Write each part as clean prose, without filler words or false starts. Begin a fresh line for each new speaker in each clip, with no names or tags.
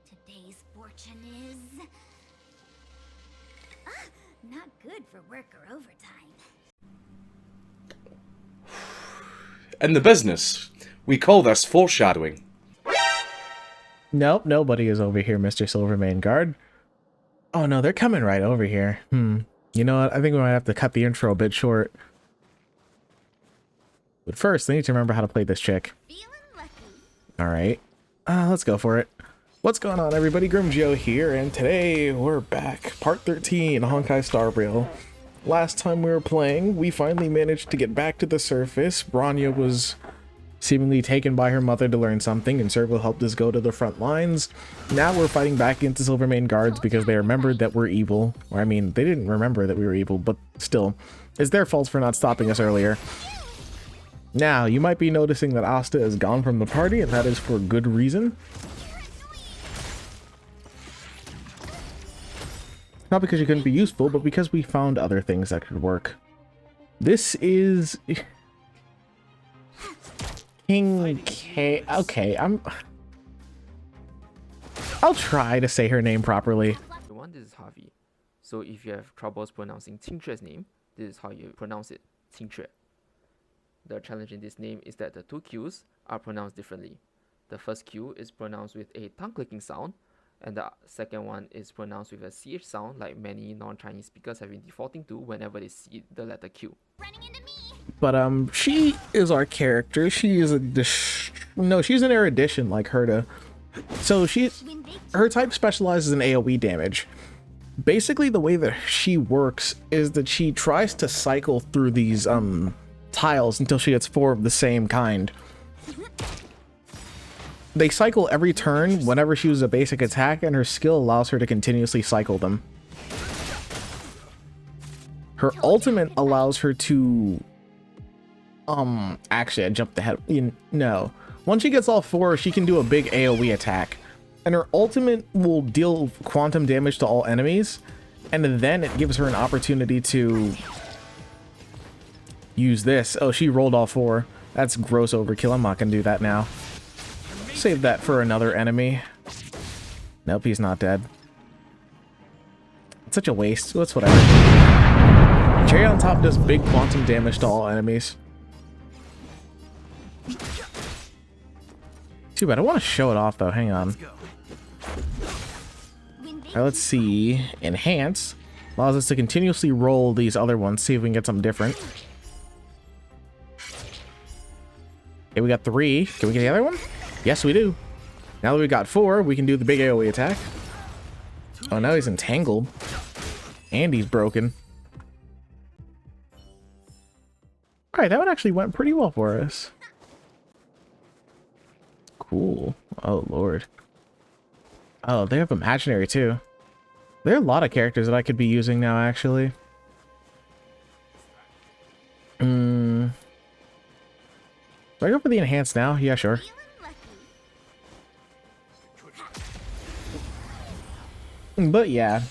Today's fortune is... not good for work or overtime.
In the business, we call this foreshadowing.
Nope, nobody is over here, Mr. Silvermane Guard. Oh no, they're coming right over here. You know what? I think we might have to cut the intro a bit short. But first, I need to remember how to play this chick. Alright. Let's go for it. What's going on, everybody? Grimgeo here, and today we're back. Part 13, HonkaiStarRail. Last time we were playing, we finally managed to get back to the surface. Bronya was seemingly taken by her mother to learn something, and Servo helped us go to the front lines. Now we're fighting back into Silvermane Guards because they remembered that we're evil. Or, I mean, they didn't remember that we were evil, but still. It's their fault for not stopping us earlier. Now, you might be noticing that Asta is gone from the party, and that is for good reason. Not because she couldn't be useful, but because we found other things that could work. This is... King K... Okay, I'll try to say her name properly.
This is Harvey. So if you have troubles pronouncing Qingque's name, this is how you pronounce it, Qingque. The challenge in this name is that the two Q's are pronounced differently. The first Q is pronounced with a tongue-clicking sound, and the second one is pronounced with a CH sound like many non-Chinese speakers have been defaulting to whenever they see the letter Q.
But she is our character. She is she's an erudition like Herta. So her type specializes in AoE damage. Basically, the way that she works is that she tries to cycle through these tiles until she gets 4 of the same kind. They cycle every turn whenever she uses a basic attack, and her skill allows her to continuously cycle them. Her ultimate allows her to... Actually, I jumped ahead. No. Once she gets all 4, she can do a big AoE attack. And her ultimate will deal quantum damage to all enemies, and then it gives her an opportunity to use this. Oh, she rolled all 4. That's gross overkill. I'm not gonna do that now. Save that for another enemy. Nope, he's not dead. It's such a waste. That's whatever. Cherry on top does big quantum damage to all enemies. Too bad. I want to show it off though. Hang on. Alright, let's see. Enhance allows us to continuously roll these other ones. See if we can get something different. Okay, we got 3. Can we get the other one? Yes, we do. Now that we got 4, we can do the big AoE attack. Oh, now he's entangled. And he's broken. Alright, that one actually went pretty well for us. Cool. Oh, Lord. Oh, they have imaginary, too. There are a lot of characters that I could be using now, actually. Do I go for the enhanced now? Yeah, sure. But yeah,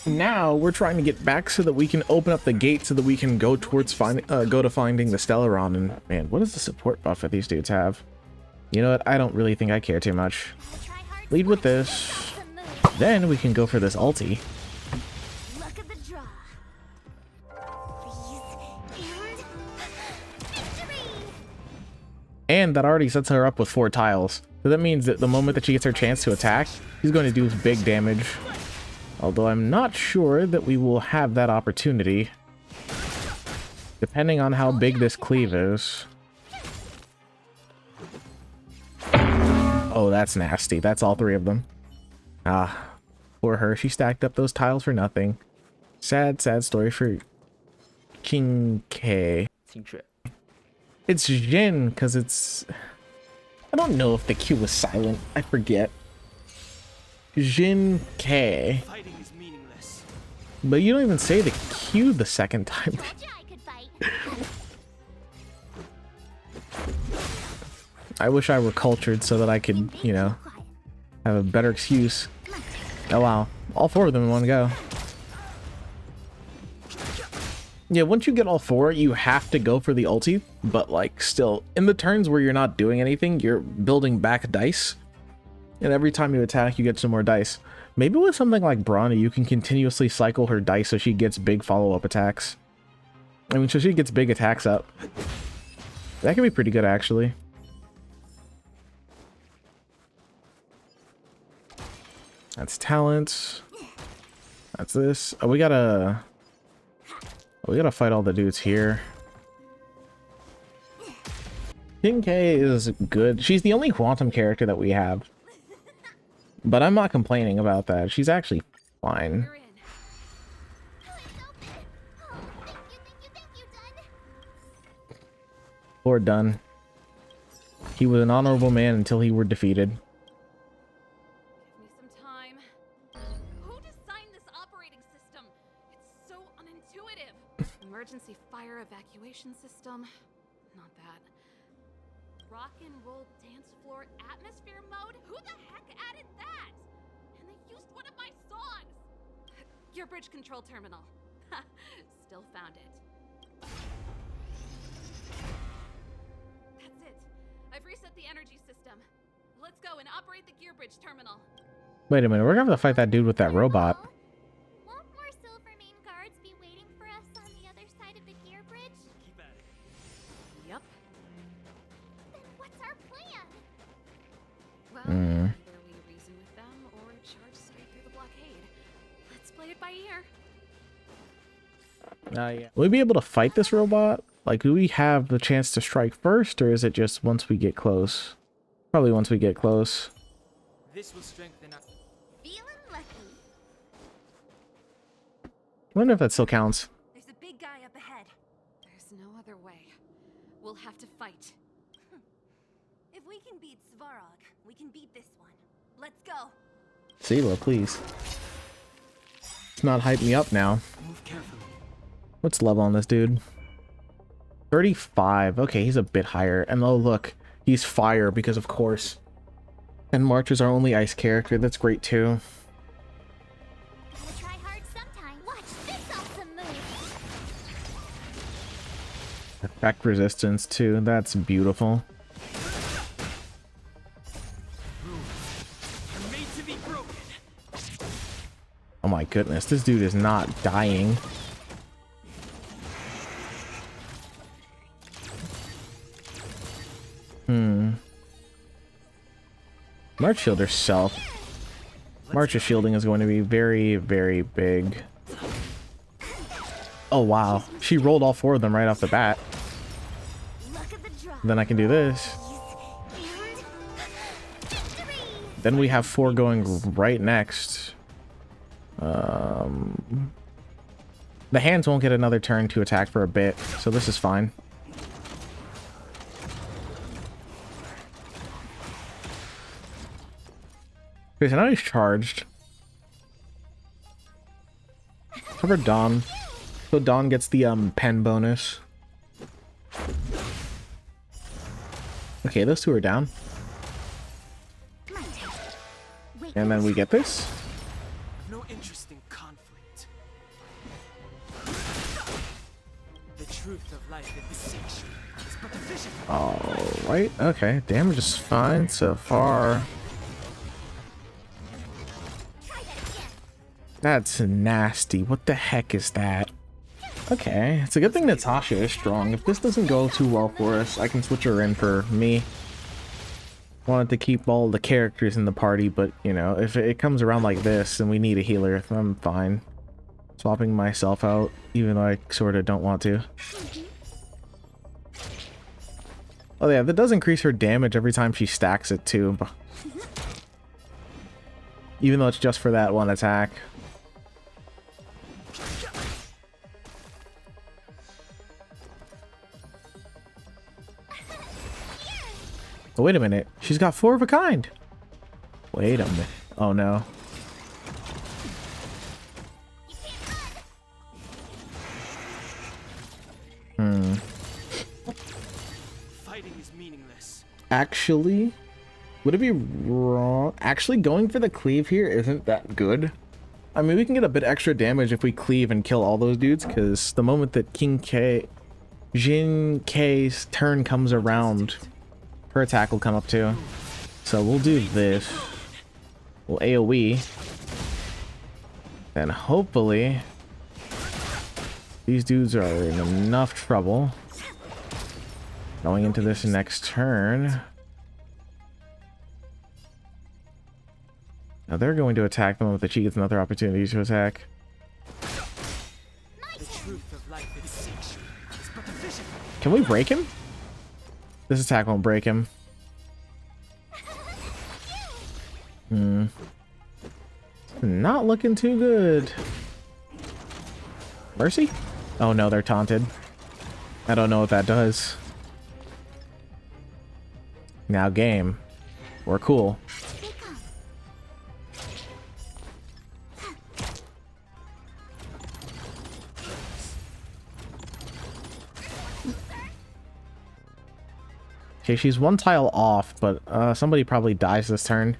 now we're trying to get back so that we can open up the gate so that we can go towards finding the Stellaron. And man, what does the support buff that these dudes have? You know what? I don't really think I care too much. Lead with this. Then we can go for this ulti. And that already sets her up with 4 tiles. So that means that the moment that she gets her chance to attack, she's going to do big damage. Although I'm not sure that we will have that opportunity. Depending on how big this cleave is. Oh, that's nasty. That's all 3 of them. Ah, poor her. She stacked up those tiles for nothing. Sad, sad story for King K. It's Jin, because it's... I don't know if the Q was silent. I forget. Jin K. But you don't even say the Q the second time. I wish I were cultured so that I could, you know, have a better excuse. Oh wow. All 4 of them in one go. Yeah, once you get all 4, you have to go for the ulti, but like still, in the turns where you're not doing anything, you're building back dice. And every time you attack, you get some more dice. Maybe with something like Brawny, you can continuously cycle her dice so she gets big follow-up attacks. I mean, so she gets big attacks up. That could be pretty good, actually. That's talent. That's this. Oh, we gotta fight all the dudes here. King K is good. She's the only quantum character that we have. But I'm not complaining about that. She's actually fine. Lord Dunn. He was an honorable man until he were defeated.
Give me some time. Who designed this operating system? It's so unintuitive. Emergency fire evacuation system? Not that. Rock and roll dance floor atmosphere mode? Who the heck added that? And they used one of my songs. Gear bridge control terminal. Still found it. That's it. I've reset the energy system. Let's go and operate the gear bridge terminal.
Wait a minute, we're gonna have to fight that dude with that robot.
Won't more Silvermane Guards be waiting for us on the other side of the gear bridge?
Keep at it.
Yep.
Then what's our plan?
Well, either we reason with them or charge straight through the blockade. Let's play it by ear.
Yeah. Will we be able to fight this robot? Like, do we have the chance to strike first, or is it just once we get close? Probably once we get close.
This will strengthen us.
Feeling lucky.
I wonder if that still counts.
There's a big guy up ahead. There's no other way. We'll have to fight.
If we can beat Svarog, we can beat this one. Let's go.
Sela, please. Let's not hype me up now.
Move carefully.
What's level on this dude? 35. Okay, he's a bit higher. And oh, look. He's fire because of course. And March is our only ice character. That's great too.
Gotta try hard sometime. Watch this awesome move.
Effect resistance too. That's beautiful.
You're made to be broken.
Oh my goodness, this dude is not dying. March shield herself. March's shielding is going to be very, very big. Oh wow, she rolled all 4 of them right off the bat.
Luck of the draw.
Then I can do this.
And victory.
Then we have 4 going right next. The hands won't get another turn to attack for a bit, so this is fine. Okay, so now he's charged. Cover Dawn. So Dawn gets the pen bonus. Okay, those 2 are down.
Wait,
And then we get this.
No interest in conflict. The truth of life in this sanctuary is but a vision.
Alright, okay. Damage is fine so far.
try that again.
That's nasty. What the heck is that? Okay, it's a good thing Natasha is strong. If this doesn't go too well for us, I can switch her in for me. Wanted to keep all the characters in the party, but, you know, if it comes around like this and we need a healer, I'm fine. Swapping myself out, even though I sort of don't want to. Oh yeah, that does increase her damage every time she stacks it too. Even though it's just for that one attack. Oh, wait a minute. She's got 4 of a kind. Wait a minute. Oh no.
Fighting is meaningless.
Actually, would it be wrong? Actually, going for the cleave here isn't that good. I mean, we can get a bit extra damage if we cleave and kill all those dudes, because the moment that Jin K's turn comes around, her attack will come up too. So we'll do this. We'll AoE. Then hopefully these dudes are in enough trouble going into this next turn. Now they're going to attack them, but she gets another opportunity to attack.
The truth of life is sanctuary. It's but a vision.
Can we break him? This attack won't break him. Not looking too good. Mercy? Oh no, they're taunted. I don't know what that does. Now game. We're cool. Okay, she's one tile off, but somebody probably dies this turn.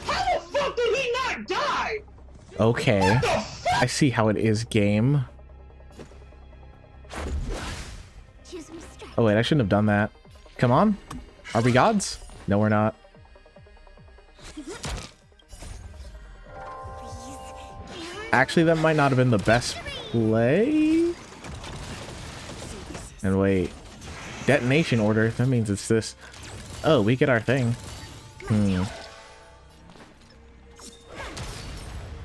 How the fuck did he not die?
Okay. I see how it is, game. Oh wait, I shouldn't have done that. Come on. Are we gods? No, we're not. Actually, that might not have been the best play. And wait. Detonation order. That means it's this. Oh, we get our thing.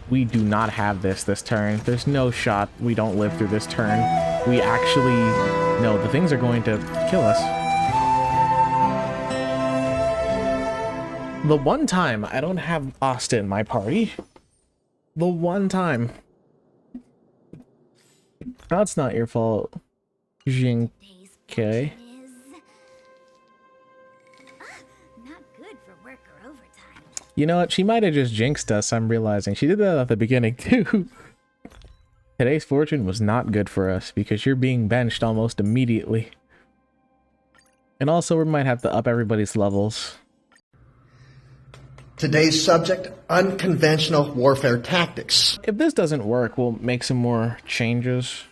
We do not have this turn. There's no shot we don't live through this turn. We actually... No, the things are going to kill us. The one time I don't have Asta in my party. The one time. That's not your fault. Jing. Okay.
Not good for work or overtime.
You know what? She might have just jinxed us, I'm realizing. She did that at the beginning, too. Today's fortune was not good for us, because you're being benched almost immediately. And also, we might have to up everybody's levels.
Today's subject, unconventional warfare tactics.
If this doesn't work, we'll make some more changes.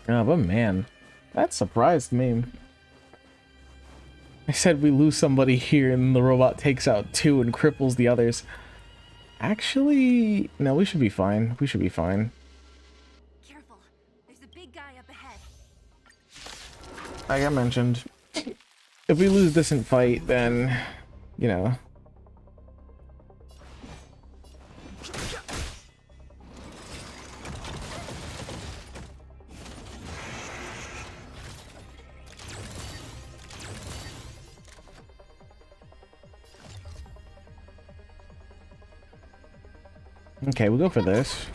Oh, but man, that surprised me. I said we lose somebody here and the robot takes out 2 and cripples the others. Actually, no, we should be fine. We should be fine.
Careful. There's a big guy up ahead.
Like I mentioned, if we lose this in fight, then, you know. Okay, we'll go for this.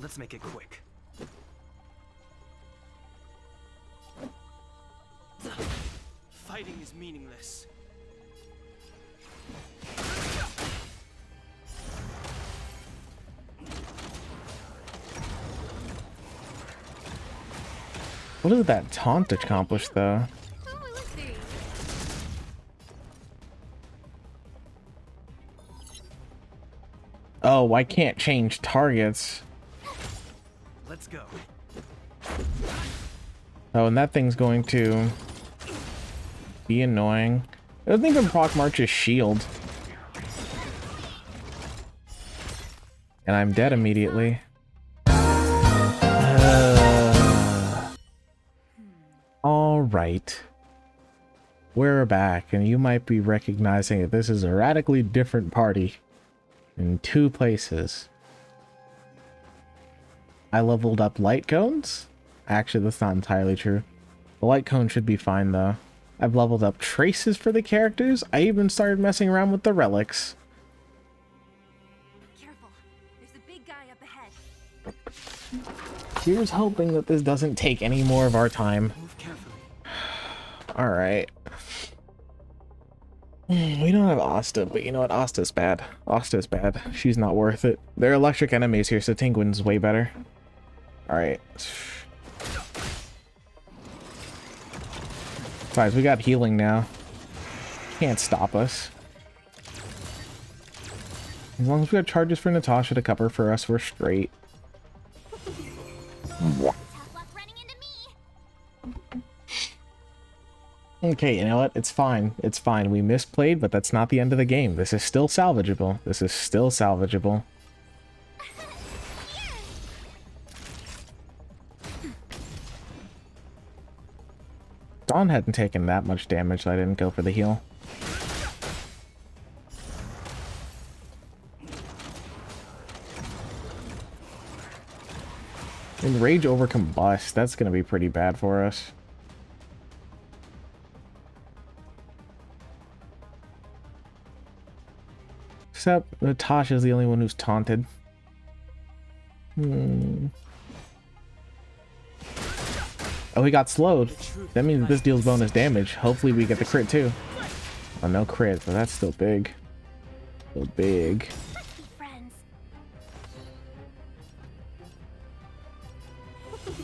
Let's make it quick. Fighting is meaningless.
What did that taunt accomplish, though? Oh, I can't change targets.
Let's go.
Oh, and that thing's going to be annoying. It doesn't even proc March's shield. And I'm dead immediately. Alright. We're back, and you might be recognizing that this is a radically different party. In 2 places. I leveled up light cones? Actually, that's not entirely true. The light cone should be fine, though. I've leveled up traces for the characters. I even started messing around with the relics.
Careful. There's a big guy up ahead.
Here's hoping that this doesn't take any more of our time.
Move carefully.
Alright. We don't have Asta, but you know what? Asta's bad. Asta's bad. She's not worth it. They're electric enemies here, so Tinguin's way better. Alright. Guys, we got healing now. Can't stop us. As long as we got charges for Natasha to cover for us, we're straight.
Tough luck running into me.
Okay, you know what? It's fine. It's fine. We misplayed, but that's not the end of the game. This is still salvageable. This is still salvageable. Dawn hadn't taken that much damage, so I didn't go for the heal. And Rage over Combust, that's gonna be pretty bad for us. Except Natasha's the only one who's taunted. Oh, he got slowed. That means this deals bonus damage. Hopefully we get the crit too. Oh, no crit, but that's still big. Still big.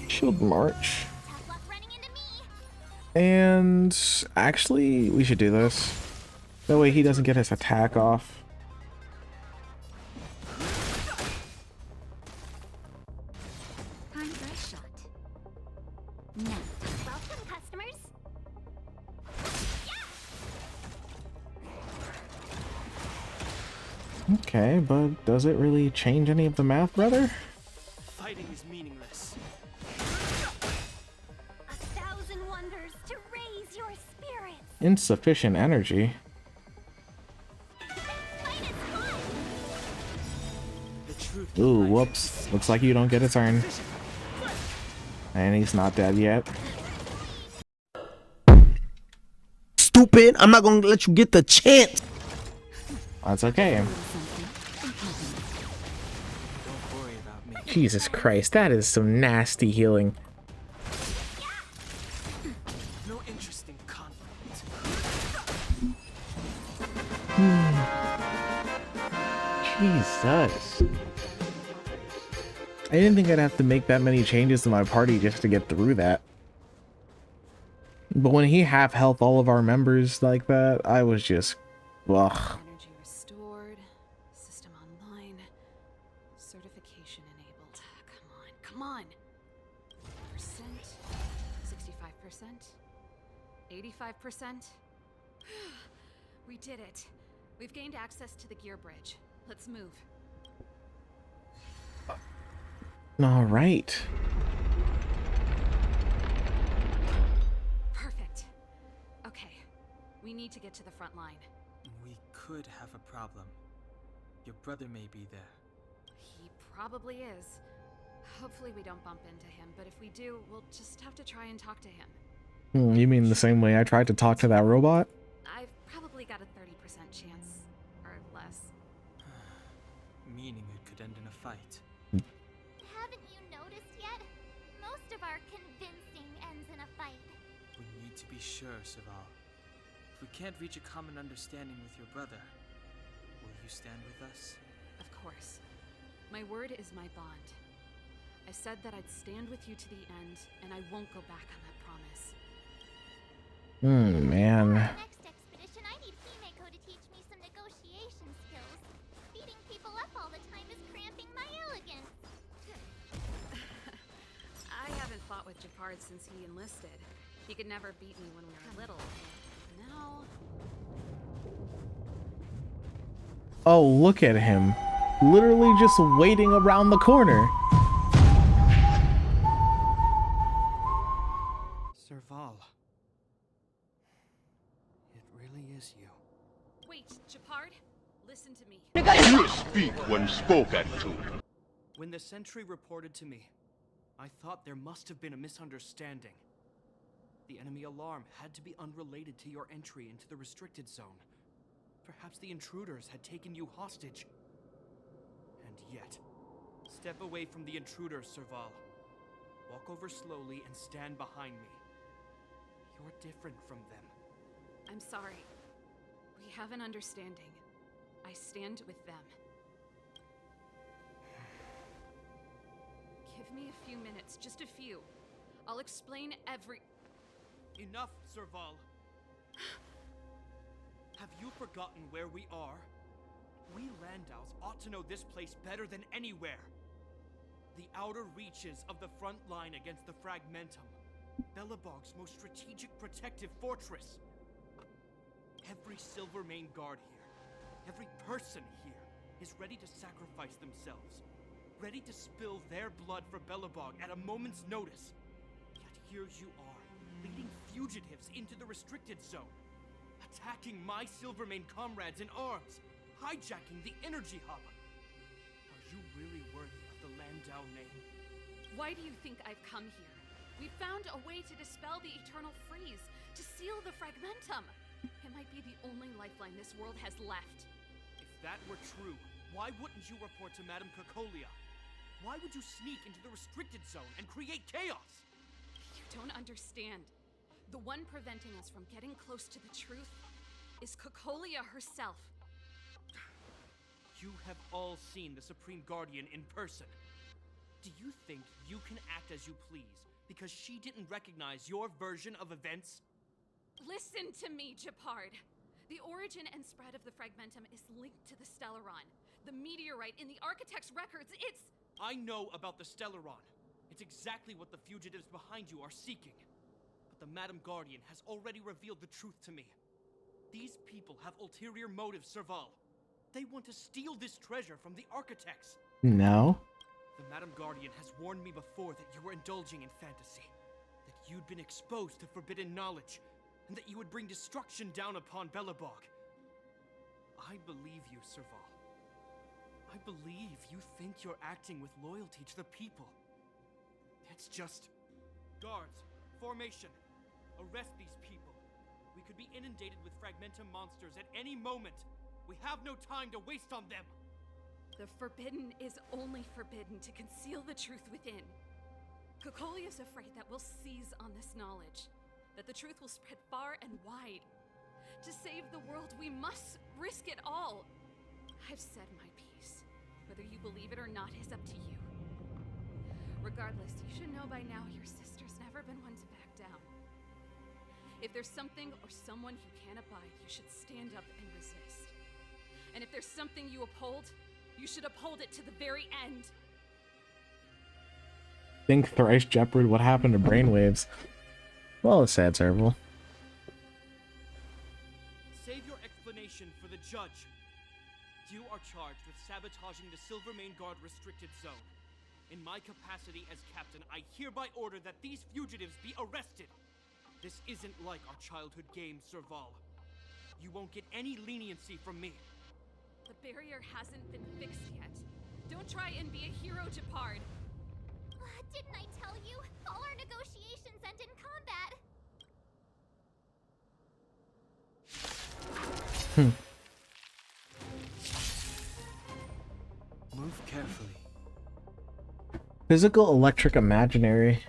Shield March. And actually, we should do this. That way he doesn't get his attack off.
Time for a shot. Now, welcome, customers.
Okay, but does it really change any of the math, brother?
Fighting is meaningless.
1,000 wonders to raise your spirits.
Insufficient energy. Ooh, whoops. Looks like you don't get a turn. And he's not dead yet.
Stupid! I'm not gonna let you get the chance!
That's okay.
Don't worry about me.
Jesus Christ, that is some nasty healing.
No interest in conflict.
Jesus. I didn't think I'd have to make that many changes to my party just to get through that. But when he half health all of our members like that, I was just, ugh.
Energy restored. System online. Certification enabled. Come on. Percent. 65%. 85%. We did it. We've gained access to the gear bridge. Let's move.
All right.
Perfect. Okay. We need to get to the front line.
We could have a problem. Your brother may be there.
He probably is. Hopefully we don't bump into him, but if we do, we'll just have to try and talk to him.
You mean the same way I tried to talk to that robot?
I've probably got a 30% chance. Or less.
Meaning it could end in a fight.
Haven't you noticed yet? Most of our convincing ends in a fight.
We need to be sure, Saval. If we can't reach a common understanding with your brother, will you stand with us?
Of course. My word is my bond. I said that I'd stand with you to the end, and I won't go back on that promise.
Man.
Next expedition, I need Himeko to teach me some negotiation skills. Beating people up all the time is cramping my elegance.
I haven't fought with Japard since he enlisted. He could never beat me when we were little. Now...
Oh, look at him. Literally just waiting around the corner.
Serval. It really is you.
Wait, Japard? Listen to me.
You speak when spoken to.
When the sentry reported to me, I thought there must have been a misunderstanding. The enemy alarm had to be unrelated to your entry into the restricted zone. Perhaps the intruders had taken you hostage. And yet, step away from the intruders, Serval. Walk over slowly and stand behind me. You're different from them.
I'm sorry. We have an understanding. I stand with them. Give me a few minutes, just a few. I'll explain every...
Enough, Serval! Have you forgotten where we are? We Landaus ought to know this place better than anywhere. The outer reaches of the front line against the Fragmentum. Belobog's most strategic protective fortress. Every Silvermane Guard here, every person here, is ready to sacrifice themselves. Ready to spill their blood for Belobog at a moment's notice. Yet here you are, leading fugitives into the restricted zone. Attacking my Silvermane comrades in arms. Hijacking the energy hub. Are you really worthy of the Landau name?
Why do you think I've come here? We found a way to dispel the eternal freeze, to seal the Fragmentum. It might be the only lifeline this world has left.
If that were true, why wouldn't you report to Madame Cocolia? Why would you sneak into the restricted zone and create chaos?
You don't understand. The one preventing us from getting close to the truth is Cocolia herself.
You have all seen the Supreme Guardian in person. Do you think you can act as you please because she didn't recognize your version of events?
Listen to me, Gepard. The origin and spread of the Fragmentum is linked to the Stellaron. The meteorite in the Architect's records, it's...
I know about the Stellaron. It's exactly what the fugitives behind you are seeking. But the Madame Guardian has already revealed the truth to me. These people have ulterior motives, Serval. They want to steal this treasure from the Architects.
No.
The Madame Guardian has warned me before that you were indulging in fantasy. That you'd been exposed to forbidden knowledge. And that you would bring destruction down upon Belobog. I believe you, Serval. I believe you think you're acting with loyalty to the people. It's just... Guards, formation. Arrest these people. We could be inundated with Fragmentum monsters at any moment. We have no time to waste on them.
The forbidden is only forbidden to conceal the truth within. Cocolia's afraid that we'll seize on this knowledge. That the truth will spread far and wide. To save the world, we must risk it all. I've said my piece. Whether you believe it or not is up to you. Regardless, you should know by now your sister's never been one to back down. If there's something or someone you can't abide, you should stand up and resist. And if there's something you uphold, you should uphold it to the very end.
Think thrice, Jeopard. What happened to brainwaves? Well, a sad serval.
Save your explanation for the judge. You are charged with sabotaging the Silvermane Guard restricted zone. In my capacity as captain, I hereby order that these fugitives be arrested. This isn't like our childhood game, Serval. You won't get any leniency from me.
The barrier hasn't been fixed yet. Don't try and be a hero, Gepard.
Didn't I tell you? All our negotiations end in combat.
Move carefully.
Physical, electric, imaginary.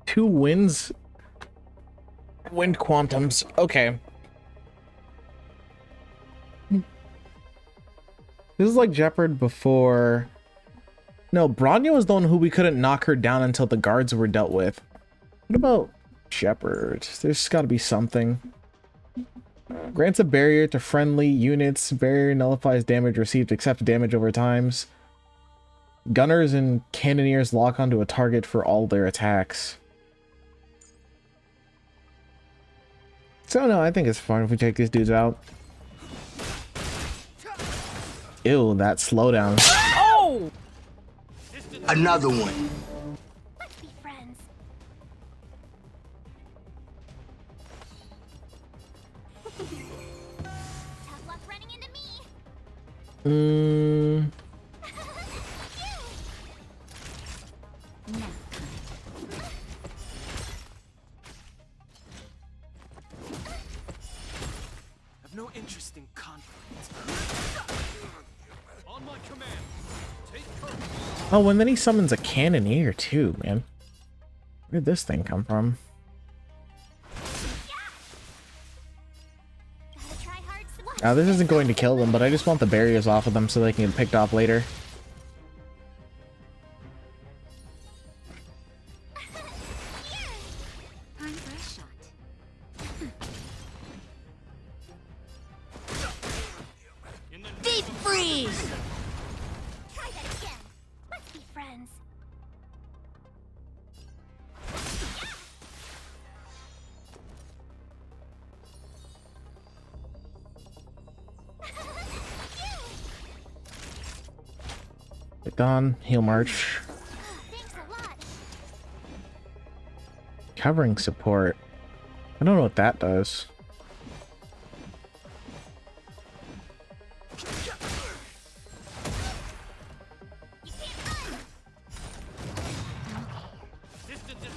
2 winds. Wind quantums. Okay. This is like Jeopard before... No, Bronya was the one who we couldn't knock her down until the guards were dealt with. What about Jeopard? There's got to be something. Grants a barrier to friendly units. Barrier nullifies damage received except damage over times. Gunners and cannoneers lock onto a target for all their attacks. So no, I think it's fun if we take these dudes out. Ew, that slowdown.
Oh!
Another one.
Let's be friends. Tough luck running into me.
I've no interest in conflict. On my command, take cover.
Oh, and then he summons a cannoneer too, man. Where'd this thing come from? Now, this isn't going to kill them, but I just want the barriers off of them so they can get picked off later.
Time for a shot.
Deep
freeze! Try that again. Let's be friends.
Dawn, heal march.
Thanks a lot.
Covering support. I don't know what that does.
You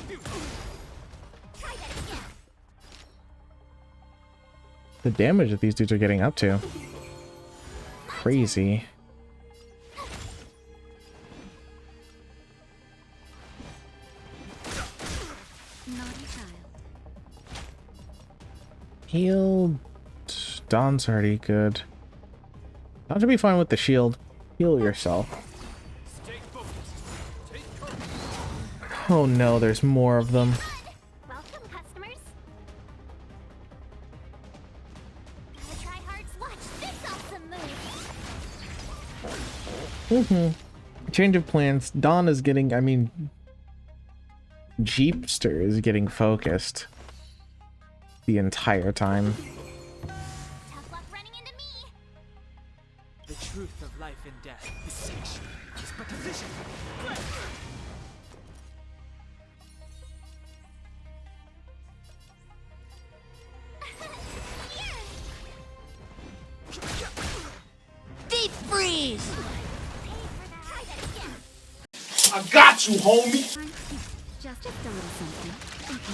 can't run. Try that again.
The damage that these dudes are getting up to. Crazy.
Naughty child.
Healed. Dawn's already good. Dawn should be fine with the shield. Heal yourself. Oh no, there's more of them.
Welcome, customers. Gotta try hard. Watch this awesome move.
Change of plans. Dawn is getting, I mean, Jeepster is getting focused the entire time.
Tough luck running into me.
The truth of life and death is sanction. Just but a vision.
Deep freeze. Try that again.
I got you, homie!
Just a little something.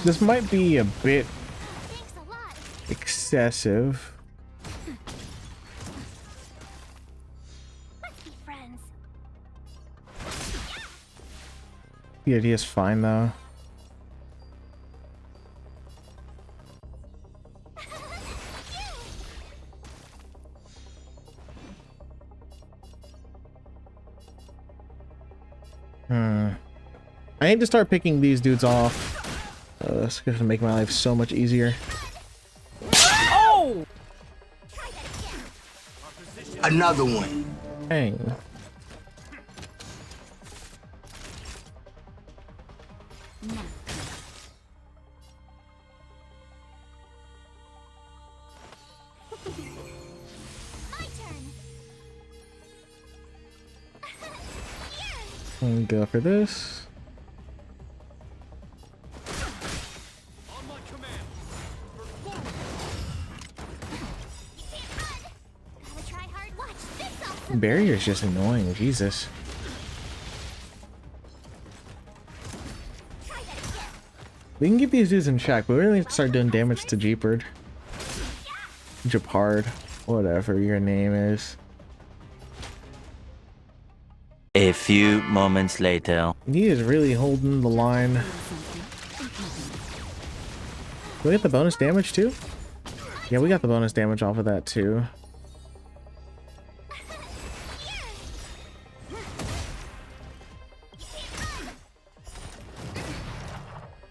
This might be a bit
Thanks a lot.
excessive.
Let's be friends.
The idea is fine though. I need to start picking these dudes off. It's gonna make my life so much easier.
Try that again.
Another one.
Dang.
My turn.
Go for this.
On my command.
You can't run. Gotta try hard. Watch this awesome.
Barrier's just annoying, Jesus.
Try that again.
We can keep these dudes in check, but we really need to start doing damage to Jeepard. Japard, whatever your name is.
A few moments later.
He is really holding the line. Do we get the bonus damage too? Yeah, we got the bonus damage off of that too.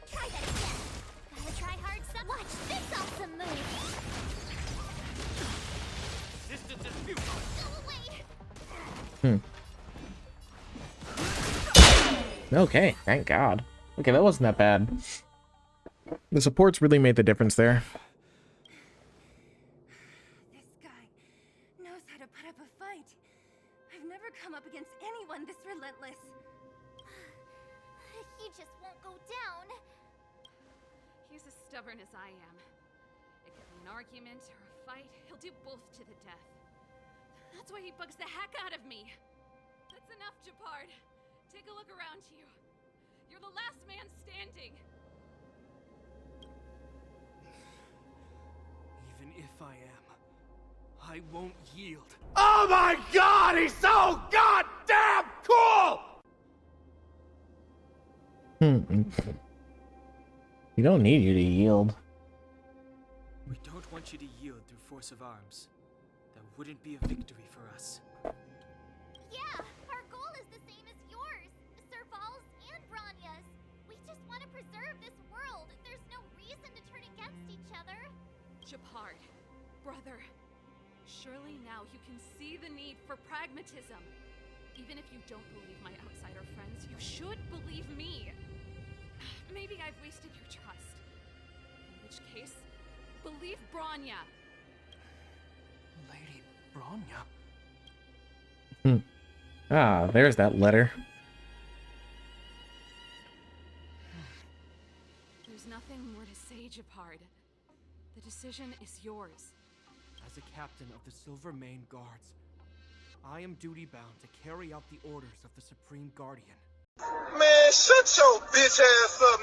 Try that again. Gotta try hard. Watch this awesome move.
Distance is futile.
Go away.
Okay, thank God. Okay, that wasn't that bad. The supports really made the difference there.
This guy knows how to put up a fight. I've never come up against anyone this relentless.
He just won't go down.
He's as stubborn as I am. It could be an argument or a fight. He'll do both to the death. That's why he bugs the heck out of me. That's enough, Japard. Take a look around you. You're the last man standing.
Even if I am, I won't yield.
Oh my god, he's so goddamn cool!
We don't need you to yield.
We don't want you to yield through force of arms. That wouldn't be a victory for us.
Yeah, our goal is the same as yours, Sir Val's and Branya's. We just want to preserve this world. There's no reason to turn against each other.
Japard, brother, Surely now you can see the need for pragmatism. Even if you don't believe my outsider friends, you should believe me. Maybe I've wasted your trust. In which case, believe Bronya.
Lady Bronya?
Ah, there's that letter.
There's nothing more to say, Japard. The decision is yours.
As a captain of the Silvermane Guards, I am duty-bound to carry out the orders of the Supreme Guardian.
Man, shut your bitch ass up,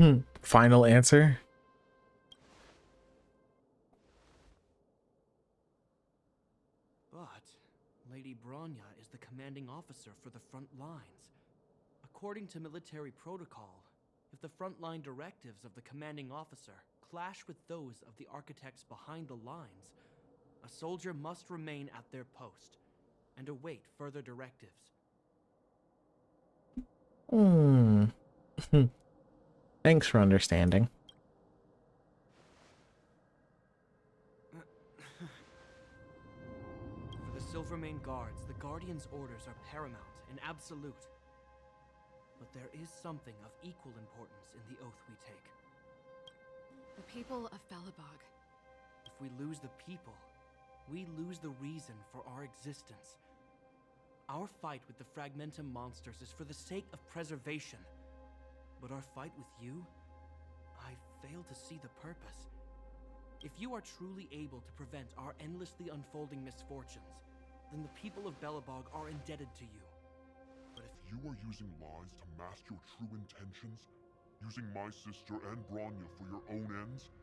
nigga.
Final answer?
But Lady Bronya is the commanding officer for the front lines. According to military protocol, if the frontline directives of the commanding officer clash with those of the architects behind the lines, a soldier must remain at their post and await further directives.
Thanks for understanding.
For the Silvermane Guards, the Guardian's orders are paramount and absolute. But there is something of equal importance in the oath we take.
The people of Belobog.
If we lose the people, we lose the reason for our existence. Our fight with the Fragmentum monsters is for the sake of preservation. But our fight with you, I fail to see the purpose. If you are truly able to prevent our endlessly unfolding misfortunes, then the people of Belobog are indebted to you. But if
You are using lies to mask your true intentions, using my sister and Bronya for your own ends.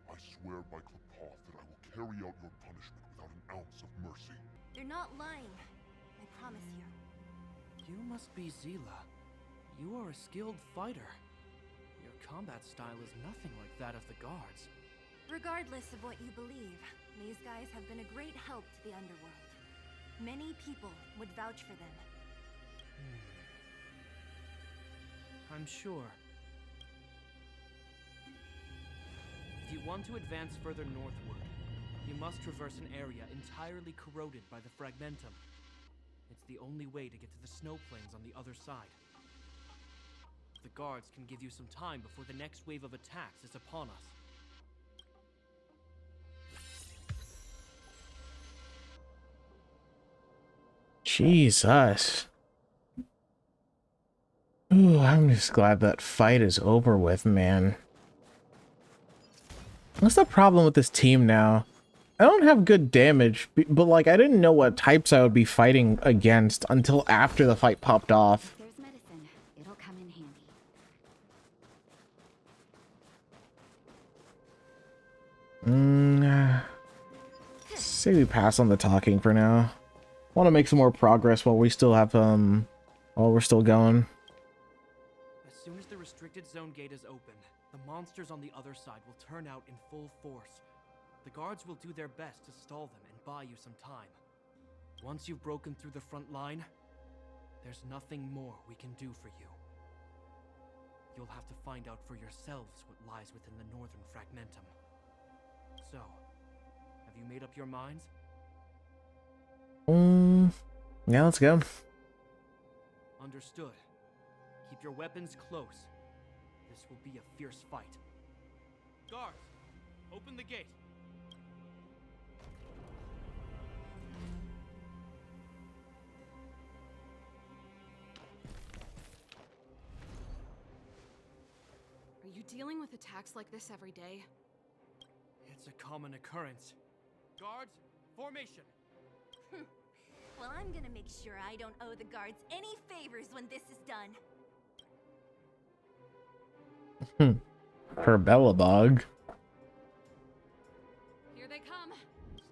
I swear by Klapoth that I will carry out your punishment without an ounce of mercy.
They're not lying. I promise you.
you must be Zila. You are a skilled fighter. Your combat style is nothing like that of the guards.
Regardless of what you believe, these guys have been a great help to the underworld. Many people would vouch for them.
I'm sure. If you want to advance further northward, you must traverse an area entirely corroded by the Fragmentum. It's the only way to get to the snow plains on the other side. The guards can give you some time before the next wave of attacks is upon us.
Jesus. Ooh, I'm just glad that fight is over with, man. What's the problem with this team now? I don't have good damage, but like I didn't know what types I would be fighting against until after the fight popped off.
There's medicine. It'll come in handy.
Say we pass on the talking for now. Want to make some more progress while we still have while we're still going.
As soon as the restricted zone gate is opened, the monsters on the other side will turn out in full force. The guards will do their best to stall them and buy you some time. Once you've broken through the front line, there's nothing more we can do for you. You'll have to find out for yourselves what lies within the northern Fragmentum. So, have you made up your minds?
Yeah, let's go.
Understood. Keep your weapons close. This will be a fierce fight. Guards, open the gate.
Are you dealing with attacks like this every day?
It's a common occurrence. Guards, formation.
Well, I'm gonna make sure I don't owe the guards any favors when this is done.
Per Belobog.
Here they come.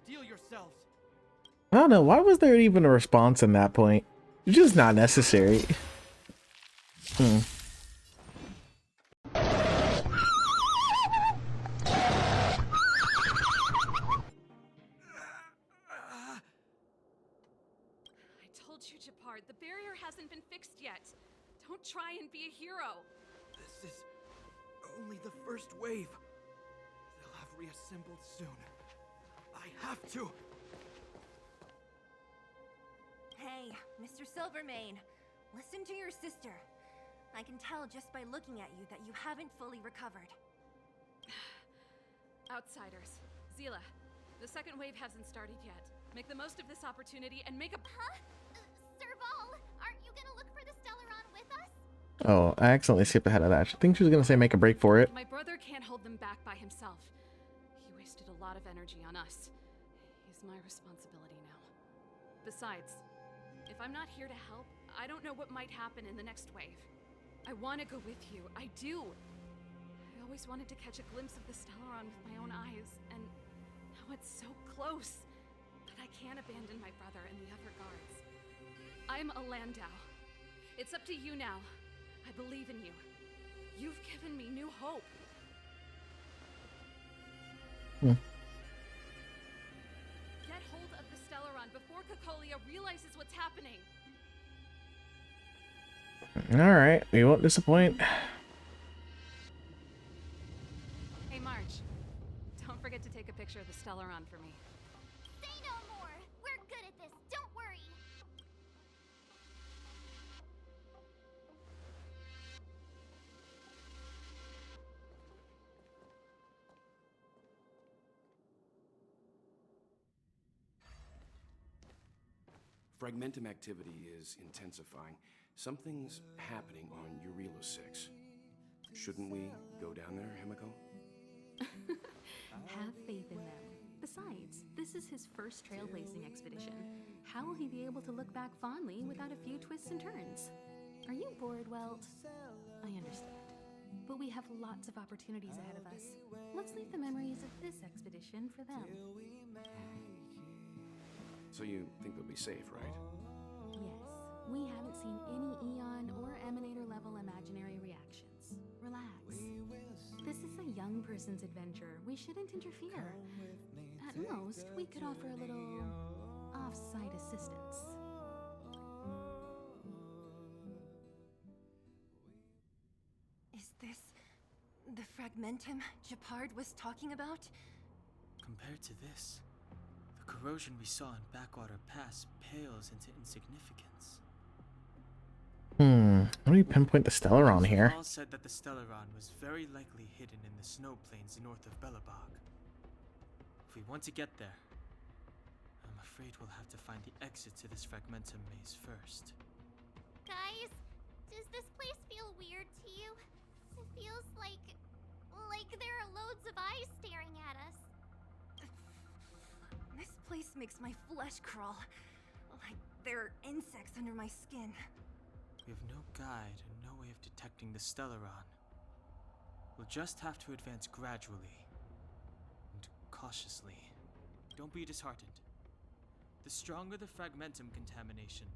Steel yourselves.
I don't know, why was there even a response in that point? It's just not necessary.
The barrier hasn't been fixed yet. Don't try and be a hero.
This is only the first wave. They'll have reassembled soon. I have to.
Hey, Mr. Silvermane, listen to your sister. I can tell just by looking at you that you haven't fully recovered.
Outsiders. Zila, the second wave hasn't started yet. Make the most of this opportunity and make a...
Huh? Serval, aren't you gonna look for the Stellaron with us?
Oh, I accidentally skipped ahead of that. I think she was gonna say make a break for it.
My brother can't hold them back by himself. He wasted a lot of energy on us. He's my responsibility now. Besides, if I'm not here to help, I don't know what might happen in the next wave. I want to go with you. I do. I always wanted to catch a glimpse of the Stellaron with my own eyes, and now it's so close. But I can't abandon my brother and the other guards. I'm a Landau. It's up to you now. I believe in you. You've given me new hope. Get hold of the Stellaron before Cocolia realizes what's happening.
Alright, we won't disappoint.
Hey, March. Don't forget to take a picture of the Stellaron for me.
Say no more. We're good at this. Don't worry.
Fragmentum activity is intensifying. Something's happening on Eurilo 6. Shouldn't we go down there, Himiko?
Have faith in them. Besides, this is his first trailblazing expedition. How will he be able to look back fondly without a few twists and turns? Are you bored, Welt? I understand. But we have lots of opportunities ahead of us. Let's leave the memories of this expedition for them.
So you think they'll be safe, right?
Yes, we haven't seen any Eon or Emanator level imaginary reactions. Relax. This is a young person's adventure. We shouldn't interfere. At most, we could offer a little off-site assistance.
Is this the Fragmentum Gepard was talking about?
Compared to this, the corrosion we saw in Backwater Pass pales into insignificance.
How do you pinpoint the Stellaron here?
All said that the Stellaron was very likely hidden in the snow plains north of Belobog. If we want to get there, I'm afraid we'll have to find the exit to this Fragmentum maze first.
Guys, does this place feel weird to you? It feels like there are loads of eyes staring at us.
This place makes my flesh crawl. Like there are insects under my skin.
We have no guide and no way of detecting the Stellaron. We'll just have to advance gradually and cautiously. Don't be disheartened. The stronger the Fragmentum contamination,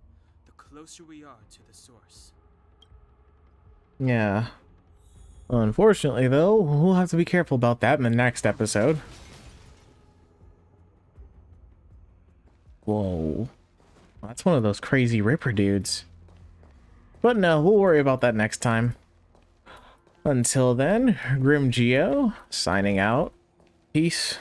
the closer we are to the source.
Yeah. Unfortunately, though, we'll have to be careful about that in the next episode. Whoa. That's one of those crazy Ripper dudes. But no, we'll worry about that next time. Until then, Grim Geo, signing out. Peace.